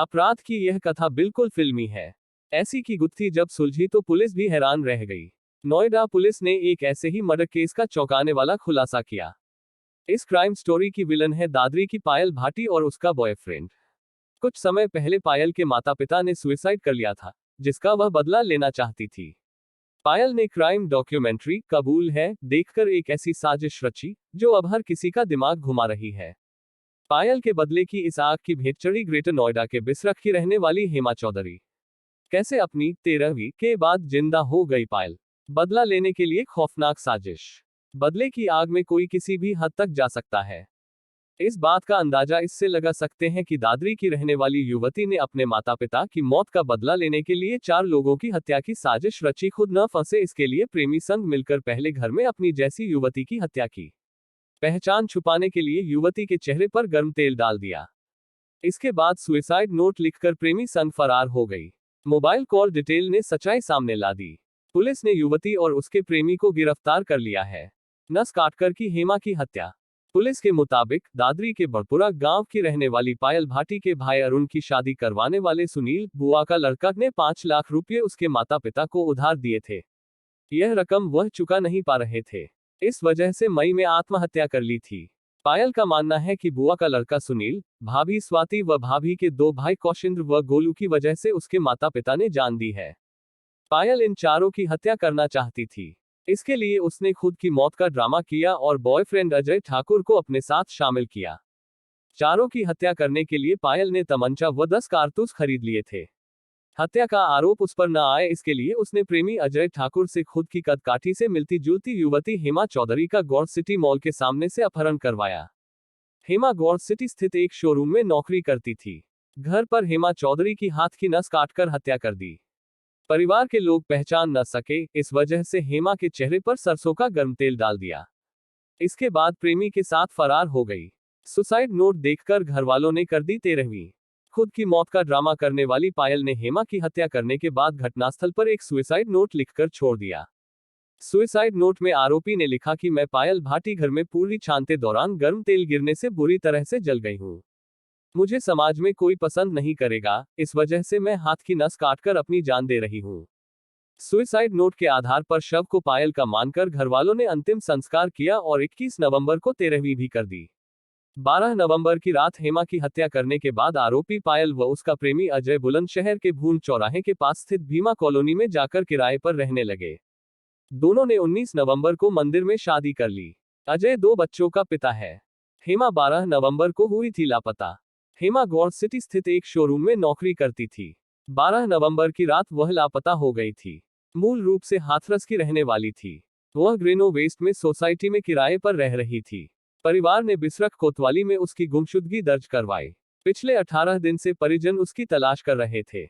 अपराध की यह कथा बिल्कुल फिल्मी है। ऐसी की गुत्थी जब सुलझी तो पुलिस भी हैरान रह गई। नोएडा पुलिस ने एक ऐसे ही मर्डर केस का चौंकाने वाला खुलासा किया। इस क्राइम स्टोरी की विलन है दादरी की पायल भाटी और उसका बॉयफ्रेंड। कुछ समय पहले पायल के माता पिता ने सुसाइड कर लिया था, जिसका वह बदला लेना चाहती थी। पायल ने क्राइम डॉक्यूमेंट्री कबूल है देखकर एक ऐसी साजिश रची, जो अब हर किसी का दिमाग घुमा रही है। पायल के बदले की इस आग की भेंट चढ़ी ग्रेटर नोएडा के बिसरख की रहने वाली हेमा चौधरी। कैसे अपनी 13वीं के बाद जिंदा हो गई पायल। बदला लेने के लिए खौफनाक साजिश। बदले की आग में कोई किसी भी हद तक जा सकता है। इस बात का अंदाजा इससे लगा सकते हैं कि दादरी की रहने वाली युवती ने अपने माता पिता की मौत का बदला लेने के लिए 4 लोगों की हत्या की साजिश रची। खुद न फंसे इसके लिए प्रेमी संग मिलकर पहले घर में अपनी जैसी युवती की हत्या की। पहचान छुपाने के लिए युवती के चेहरे पर गर्म तेल डाल दिया। इसके बाद सुसाइड नोट लिखकर प्रेमी संग फरार हो गई। मोबाइल कॉल डिटेल ने सच्चाई सामने ला दी। पुलिस ने युवती और उसके प्रेमी को गिरफ्तार कर लिया है। नस काटकर की हेमा की हत्या। पुलिस के मुताबिक दादरी के बड़पुरा गांव की रहने वाली पायल भाटी के भाई अरुण की शादी करवाने वाले सुनील बुआ का लड़का ने 5 लाख रुपये उसके माता पिता को उधार दिए थे। यह रकम वह चुका नहीं पा रहे थे, इस वजह से मई में आत्महत्या कर ली थी। पायल का मानना है कि बुआ का लड़का सुनील, भाभी स्वाति व भाभी के 2 भाई कौशिंद्र व गोलू की वजह से उसके माता पिता ने जान दी है। पायल इन चारों की हत्या करना चाहती थी। इसके लिए उसने खुद की मौत का ड्रामा किया और बॉयफ्रेंड अजय ठाकुर को अपने साथ शामिल किया। चारों की हत्या करने के लिए पायल ने तमंचा व 10 कारतूस खरीद लिए थे। हत्या का आरोप उस पर न आए इसके लिए उसने प्रेमी अजय ठाकुर से खुद की कदकाठी से मिलती जुलती युवती हेमा चौधरी का गौड़ सिटी मॉल के सामने से अपहरण करवाया। हेमा गौड़ सिटी स्थित एक शोरूम में नौकरी करती थी। घर पर हेमा चौधरी की हाथ की नस काटकर हत्या कर दी। परिवार के लोग पहचान न सके, इस वजह से हेमा के चेहरे पर सरसों का गर्म तेल डाल दिया। इसके बाद प्रेमी के साथ फरार हो गई। सुसाइड नोट देखकर घरवालों ने कर दी 13वीं। खुद की मौत का ड्रामा करने वाली पायल ने हेमा की हत्या करने के बाद घटनास्थल पर एक सुसाइड नोट लिखकर छोड़ दिया। सुसाइड नोट में आरोपी ने लिखा कि मैं पायल भाटी घर में पूरी छानते दौरान गर्म तेल गिरने से बुरी तरह से जल गई हूँ। मुझे समाज में कोई पसंद नहीं करेगा, इस वजह से मैं हाथ की नस काटकर अपनी जान दे रही हूँ। सुसाइड नोट के आधार पर शव को पायल का मानकर घरवालों ने अंतिम संस्कार किया और 21 नवंबर को 13वीं भी कर दी। 12 नवंबर की रात हेमा की हत्या करने के बाद आरोपी पायल व उसका प्रेमी अजय बुलंदशहर के भून चौराहे के पास स्थित भीमा कॉलोनी में जाकर किराए पर रहने लगे। दोनों ने 19 नवंबर को मंदिर में शादी कर ली। अजय 2 बच्चों का पिता है। हेमा 12 नवंबर को हुई थी लापता। हेमा गौड़ सिटी स्थित एक शोरूम में नौकरी करती थी। 12 नवंबर की रात वह लापता हो गई थी। मूल रूप से हाथरस की रहने वाली थी। वह ग्रेनो वेस्ट में सोसाइटी में किराए पर रह रही थी। परिवार ने बिसरख कोतवाली में उसकी गुमशुदगी दर्ज करवाई। पिछले 18 दिन से परिजन उसकी तलाश कर रहे थे।